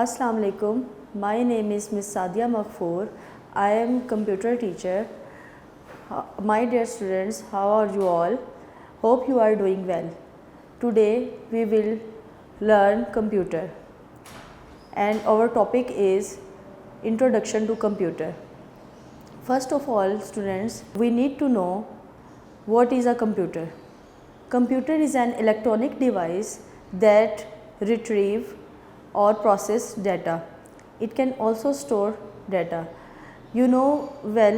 Assalamu alaikum. My name is Miss Sadia Maghfoor. I am computer teacher. My dear students, how are you all? Hope you are doing well. Today we will learn computer and our topic is introduction to computer. First of all, students, we need to know what is a computer. Computer is an electronic device that retrieve or process data. It can also store data. You know well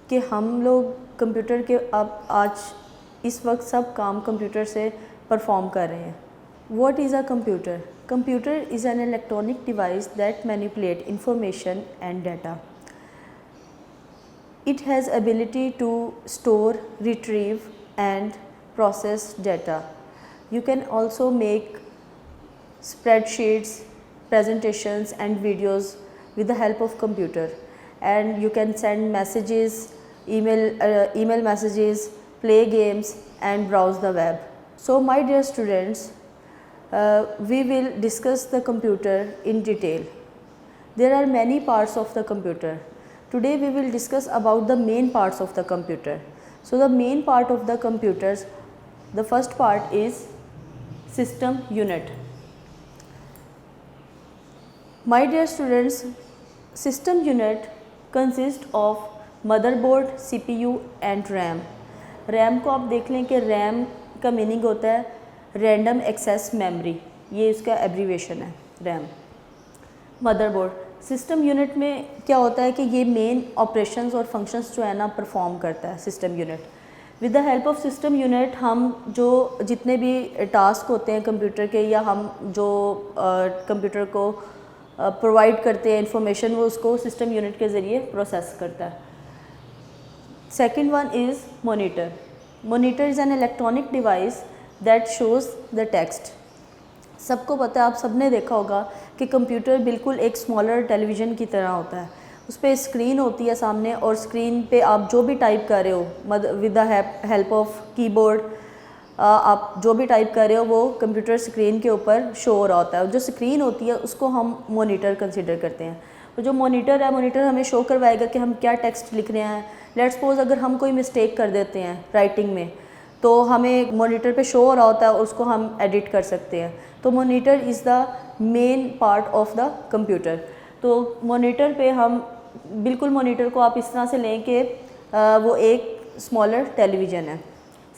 कि हम लोग computer के अब आज इस वक्त सब काम कंप्यूटर से परफॉर्म कर रहे हैं. What is a computer? Computer is an electronic device that manipulate information and data. It has ability to store, retrieve and process data. You can also make spreadsheets, presentations and videos with the help of computer, and you can send messages, email messages, play games and browse the web. So my dear students, we will discuss the computer in detail. There are many parts of the computer. Today we will discuss about the main parts of the computer. So the main part of the computers, the first part is system unit. My dear students, system unit consists of motherboard, CPU and RAM. RAM को आप देख लें कि RAM का meaning होता है random access memory, ये इसका एब्रीवेशन है RAM. मदरबोर्ड, सिस्टम यूनिट में क्या होता है कि ये मेन ऑपरेशंस और फंक्शंस जो है ना परफॉर्म करता है system unit. With the help of system unit हम जो जितने भी टास्क होते हैं कंप्यूटर के या हम जो कंप्यूटर को प्रोवाइड करते हैं इंफॉर्मेशन, वो उसको सिस्टम यूनिट के ज़रिए प्रोसेस करता है. Second one is monitor. Monitor is an electronic device that shows the text. सबको पता है, आप सबने देखा होगा कि कंप्यूटर बिल्कुल एक स्मॉलर टेलीविज़न की तरह होता है. उस पर स्क्रीन होती है सामने और स्क्रीन पे आप जो भी टाइप कर रहे हो with the help of keyboard, आप जो भी टाइप कर रहे हो वो कंप्यूटर स्क्रीन के ऊपर शो हो रहा होता है. जो स्क्रीन होती है उसको हम मोनीटर कंसिडर करते हैं. तो जो मोनीटर है, मोनीटर हमें शो करवाएगा कि हम क्या टेक्स्ट लिख रहे हैं. लेट्स सपोज अगर हम कोई मिस्टेक कर देते हैं राइटिंग में, तो हमें मोनीटर पे शो हो रहा होता है और उसको हम एडिट कर सकते हैं. तो monitor is the main part of the computer. तो मोनीटर पे हम बिल्कुल मोनीटर को आप इस तरह से लें कि वो एक स्मॉलर टेलीविज़न है.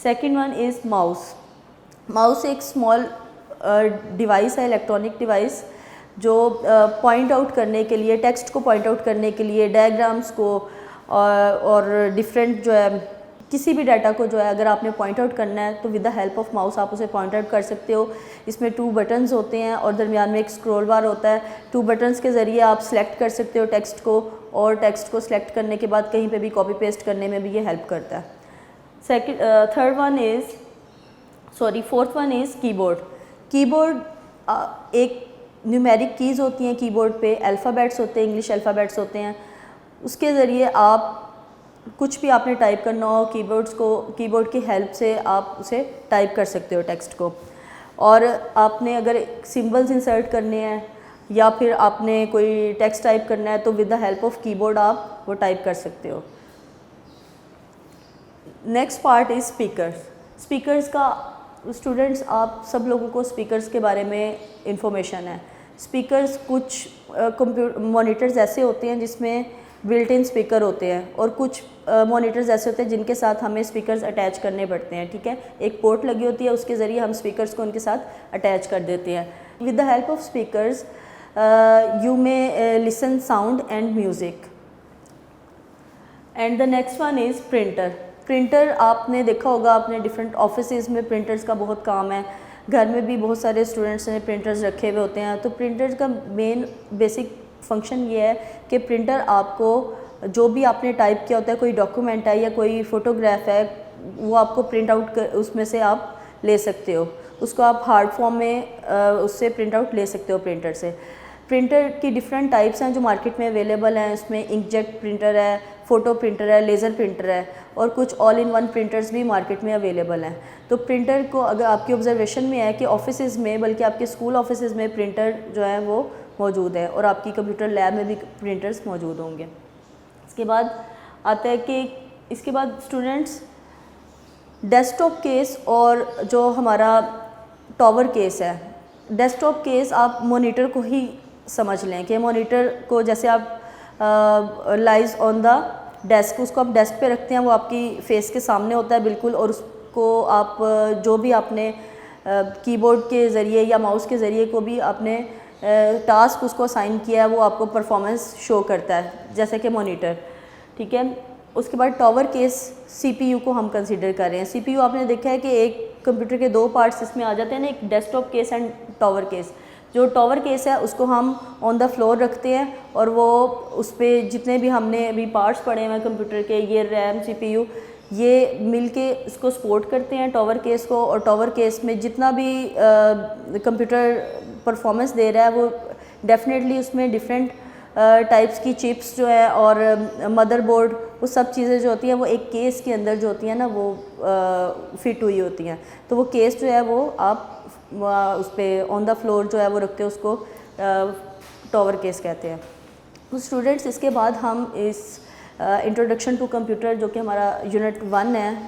Second one is mouse. Mouse एक स्मॉल डिवाइस है, इलेक्ट्रॉनिक डिवाइस, जो पॉइंट आउट करने के लिए, टेक्स्ट को पॉइंट आउट करने के लिए, डायग्राम्स को और डिफरेंट जो है किसी भी डाटा को जो है अगर आपने पॉइंट आउट करना है तो with the help of mouse आप उसे पॉइंट आउट कर सकते हो. इसमें 2 बटन्स होते हैं और दरमियान में एक स्क्रॉल बार होता है. 2 बटन्स के ज़रिए आप सेलेक्ट कर सकते हो टेक्स्ट को, और टेक्स्ट को सिलेक्ट करने के बाद कहीं पे भी कॉपी पेस्ट करने में भी ये हेल्प करता है. Fourth one is keyboard. Keyboard एक न्यूमेरिक कीज़ होती हैं कीबोर्ड पे, अल्फ़ाबेट्स होते हैं, इंग्लिश अल्फ़ाबेट्स होते हैं. उसके ज़रिए आप कुछ भी आपने टाइप करना हो कीबोर्ड की हेल्प से आप उसे टाइप कर सकते हो टेक्स्ट को. और आपने अगर सिंबल्स इंसर्ट करने हैं या फिर आपने कोई टेक्स्ट टाइप करना है तो with the help of keyboard आप वो टाइप कर सकते हो. Next part is speakers. Speakers का स्टूडेंट्स आप सब लोगों को स्पीकर्स के बारे में इंफॉर्मेशन है. स्पीकर्स कुछ मॉनिटर्स ऐसे होते हैं जिसमें बिल्ट इन स्पीकर होते हैं, और कुछ मॉनिटर्स ऐसे होते हैं जिनके साथ हमें स्पीकर्स अटैच करने पड़ते हैं. ठीक है, एक पोर्ट लगी होती है, उसके ज़रिए हम स्पीकर्स को उनके साथ अटैच कर देते हैं. With the help of speakers you may listen sound and music. And the next one is printer. Printer आपने देखा होगा, अपने डिफरेंट ऑफिसेज़ में प्रिंटर्स का बहुत काम है. घर में भी बहुत सारे स्टूडेंट्स ने प्रिंटर्स रखे हुए होते हैं. तो प्रिंटर्स का मेन बेसिक फंक्शन ये है कि प्रिंटर आपको जो भी आपने टाइप किया होता है, कोई डॉक्यूमेंट है या कोई फ़ोटोग्राफ है, वो आपको प्रिंट आउट कर उसमें से आप ले सकते हो. उसको आप हार्ड फॉर्म में उससे प्रिंट आउट ले सकते हो प्रिंटर से. प्रिंटर की डिफरेंट टाइप्स हैं जो मार्केट में अवेलेबल हैं. उसमें इंकजेट प्रिंटर है, फ़ोटो प्रिंटर है, लेज़र प्रिंटर है, और कुछ ऑल इन वन प्रिंटर्स भी मार्केट में अवेलेबल हैं. तो प्रिंटर को अगर आपकी ऑब्जर्वेशन में है कि ऑफिसेज़ में, बल्कि आपके स्कूल ऑफिसेज़ में प्रिंटर जो है वो मौजूद हैं और आपकी कंप्यूटर लैब में भी प्रिंटर्स मौजूद होंगे। इसके बाद आता है कि इसके बाद स्टूडेंट्स डेस्कटॉप केस और जो हमारा टॉवर केस है, डेस्कटॉप केस आप मॉनिटर को ही समझ लें कि मॉनिटर को जैसे आप लाइज ऑन द डेस्क, उसको आप डेस्क पे रखते हैं, वो आपकी फेस के सामने होता है बिल्कुल, और उसको आप जो भी आपने कीबोर्ड के ज़रिए या माउस के ज़रिए को भी आपने टास्क उसको असाइन किया है वो आपको परफॉर्मेंस शो करता है जैसे कि मॉनिटर, ठीक है। उसके बाद टॉवर केस सीपीयू को हम कंसीडर कर रहे हैं। सीपीयू आपने देखा है कि एक कंप्यूटर के दो पार्ट्स इसमें आ जाते हैं ना, एक desktop case and tower case. जो टॉवर केस है उसको हम ऑन द फ्लोर रखते हैं और वो उस पर जितने भी हमने अभी पार्ट्स पढ़े हुए हैं कंप्यूटर के, ये रैम सीपीयू, ये मिलके इसको सपोर्ट करते हैं टॉवर केस को, और टॉवर केस में जितना भी कंप्यूटर परफॉर्मेंस दे रहा है वो डेफिनेटली उसमें डिफरेंट टाइप्स की चिप्स जो है और मदरबोर्ड, वो सब चीज़ें जो होती हैं वो एक केस के अंदर जो होती हैं ना वो फिट हुई होती हैं। तो वो केस जो है वो आप उस पर ऑन द फ्लोर जो है वो रखते हैं, उसको टॉवर केस कहते हैं। तो स्टूडेंट्स इसके बाद हम इस इंट्रोडक्शन टू कंप्यूटर जो कि हमारा यूनिट 1 है,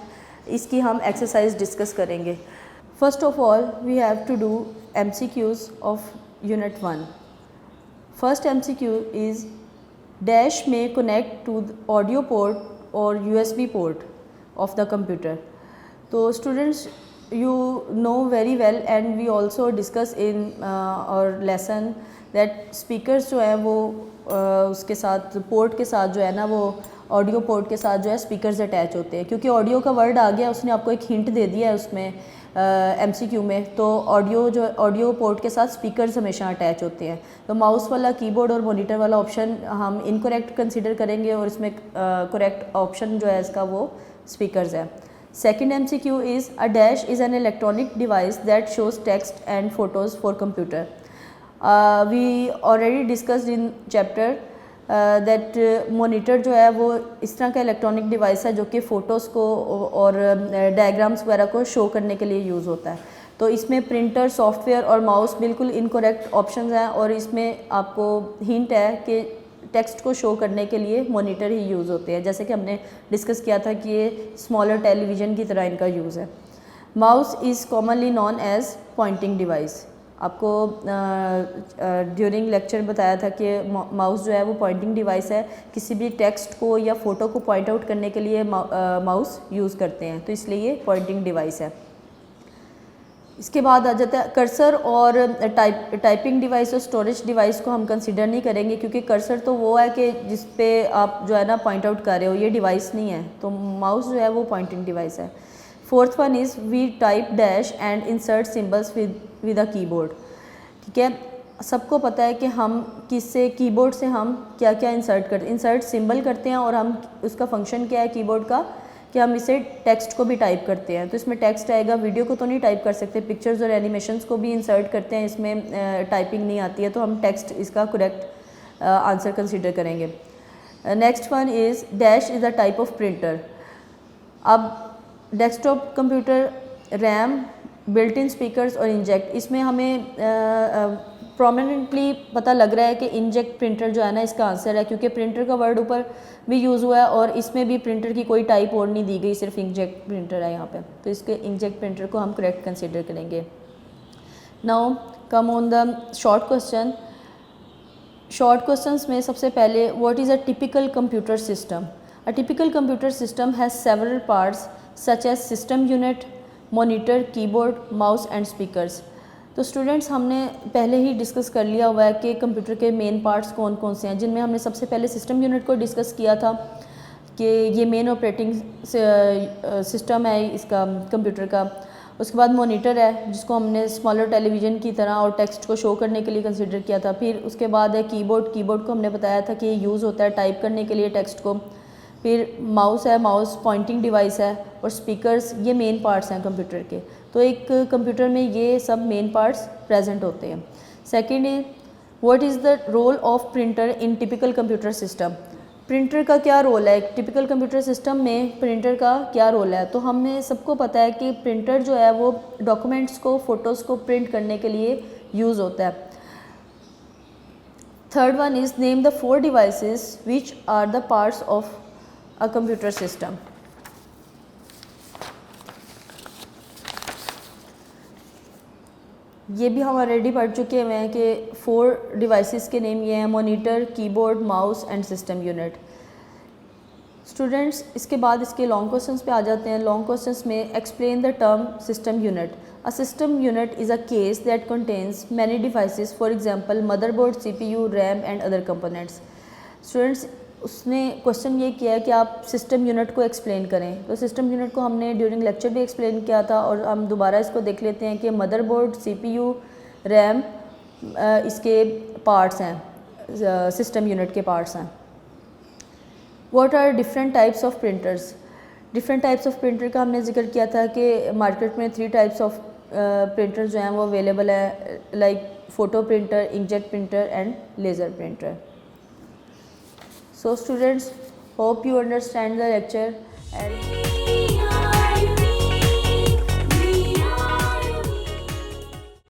इसकी हम एक्सरसाइज डिस्कस करेंगे। First of all we have to do MCQs of unit 1। First MCQ is dash may connect to the audio port or USB port of the computer. So students, you know very well and we also discuss in our lesson that speakers जो है वो उसके साथ port के साथ जो है ना वो ऑडियो पोर्ट के साथ जो है स्पीकर्स अटैच होते हैं। क्योंकि ऑडियो का वर्ड आ गया, उसने आपको एक हिंट दे दिया है उसमें MCQ में, तो ऑडियो पोर्ट के साथ स्पीकर्स हमेशा अटैच होते हैं। तो माउस वाला, कीबोर्ड और मॉनिटर वाला ऑप्शन हम इनकरेक्ट कंसीडर करेंगे और इसमें करेक्ट ऑप्शन जो है इसका वो स्पीकर्स है। Second MCQ is a dash is an electronic device that shows text and photos for computer. We already discussed in chapter that monitor जो है वो इस तरह का इलेक्ट्रॉनिक डिवाइस है जो कि फ़ोटोज़ को और डायग्राम्स वगैरह को शो करने के लिए यूज़ होता है। तो इसमें प्रिंटर, सॉफ्टवेयर और माउस बिल्कुल इनकरेक्ट ऑप्शंस हैं और इसमें आपको हिंट है कि टेक्स्ट को शो करने के लिए मॉनिटर ही यूज़ होते हैं, जैसे कि हमने डिस्कस किया था कि ये स्मॉलर टेलीविज़न की तरह इनका यूज़ है। Mouse is commonly known as pointing device. आपको ड्यूरिंग लेक्चर बताया था कि माउस जो है वो पॉइंटिंग डिवाइस है, किसी भी टेक्स्ट को या फ़ोटो को पॉइंट आउट करने के लिए माउस यूज़ करते हैं, तो इसलिए ये पॉइंटिंग डिवाइस है। इसके बाद आ जाता है कर्सर और टाइपिंग डिवाइस और स्टोरेज डिवाइस को हम कंसिडर नहीं करेंगे, क्योंकि कर्सर तो वो है कि जिस पे आप जो है ना पॉइंट आउट कर रहे हो, ये डिवाइस नहीं है, तो माउस जो है वो पॉइंटिंग डिवाइस है। Fourth one is we type dash and insert symbols with a keyboard. ठीक है, सबको पता है कि हम किससे कीबोर्ड से हम क्या क्या इंसर्ट सिंबल करते हैं, और हम उसका फंक्शन क्या है कीबोर्ड का कि हम इसे टेक्स्ट को भी टाइप करते हैं। तो इसमें टेक्स्ट आएगा, वीडियो को तो नहीं टाइप कर सकते, पिक्चर्स और एनिमेशंस को भी इंसर्ट करते हैं, इसमें टाइपिंग नहीं आती है, तो हम टेक्स्ट इसका करेक्ट आंसर कंसिडर करेंगे। Next one is dash is a type of printer. अब desktop computer, RAM, built in speakers और इंजेक्ट, इसमें हमें प्रोमिनेंटली पता लग रहा है कि इंजेक्ट प्रिंटर जो है ना इसका आंसर है, क्योंकि प्रिंटर का वर्ड ऊपर भी यूज़ हुआ है और इसमें भी प्रिंटर की कोई टाइप और नहीं दी गई, सिर्फ इंजेक्ट प्रिंटर है यहाँ पे, तो इसके इंजेक्ट प्रिंटर को हम करेक्ट कंसिडर करेंगे। Now come on the short question. Short questions में सबसे पहले what is a typical computer system. A typical computer system has several parts such as system unit, monitor, keyboard, mouse and speakers. तो students हमने पहले ही discuss कर लिया हुआ है कि कंप्यूटर के मेन पार्ट्स कौन कौन से हैं, जिनमें हमने सबसे पहले सिस्टम यूनिट को डिस्कस किया था कि ये मेन ऑपरेटिंग सिस्टम है इसका कंप्यूटर का। उसके बाद मॉनिटर है जिसको हमने स्मॉलर टेलीविज़न की तरह और टेक्स्ट को शो करने के लिए कंसिडर किया था। फिर उसके बाद है कीबोर्ड को हमने बताया था कि यूज़ होता है टाइप करने के लिए टेक्स्ट को। फिर माउस है, माउस पॉइंटिंग डिवाइस है, और स्पीकर्स, ये मेन पार्ट्स हैं कंप्यूटर के। तो एक कंप्यूटर में ये सब मेन पार्ट्स प्रेजेंट होते हैं। Second is what is the role of printer in typical computer system. Printer का क्या रोल है, टिपिकल कंप्यूटर सिस्टम में प्रिंटर का क्या रोल है। तो हमें सबको पता है कि प्रिंटर जो है वो डॉक्यूमेंट्स को, फ़ोटोज़ को प्रिंट करने के लिए यूज़ होता है। Third one is name the 4 devices which are the parts of a computer system. ये भी हम ऑलरेडी पढ़ चुके हैं कि 4 डिवाइसेस के नेम ये हैं, monitor, keyboard, mouse and system unit. Students इसके बाद इसके लॉन्ग क्वेश्चंस पे आ जाते हैं। लॉन्ग क्वेश्चंस में explain the term system unit. A system unit is a case that contains many devices, for example motherboard, CPU, RAM and other components. Students उसने question ये किया है कि आप सिस्टम यूनिट को एक्सप्लेन करें। तो सिस्टम यूनिट को हमने ड्यूरिंग लेक्चर भी एक्सप्लेन किया था और हम दोबारा इसको देख लेते हैं कि मदरबोर्ड, CPU, रैम इसके पार्ट्स हैं, सिस्टम यूनिट के पार्ट्स हैं। What are different types of printers. Different types of printer का हमने जिक्र किया था कि मार्केट में 3 टाइप्स ऑफ प्रिंटर जो हैं वो अवेलेबल है, like photo printer, inkjet printer and laser printer. So students, hope you understand the lecture and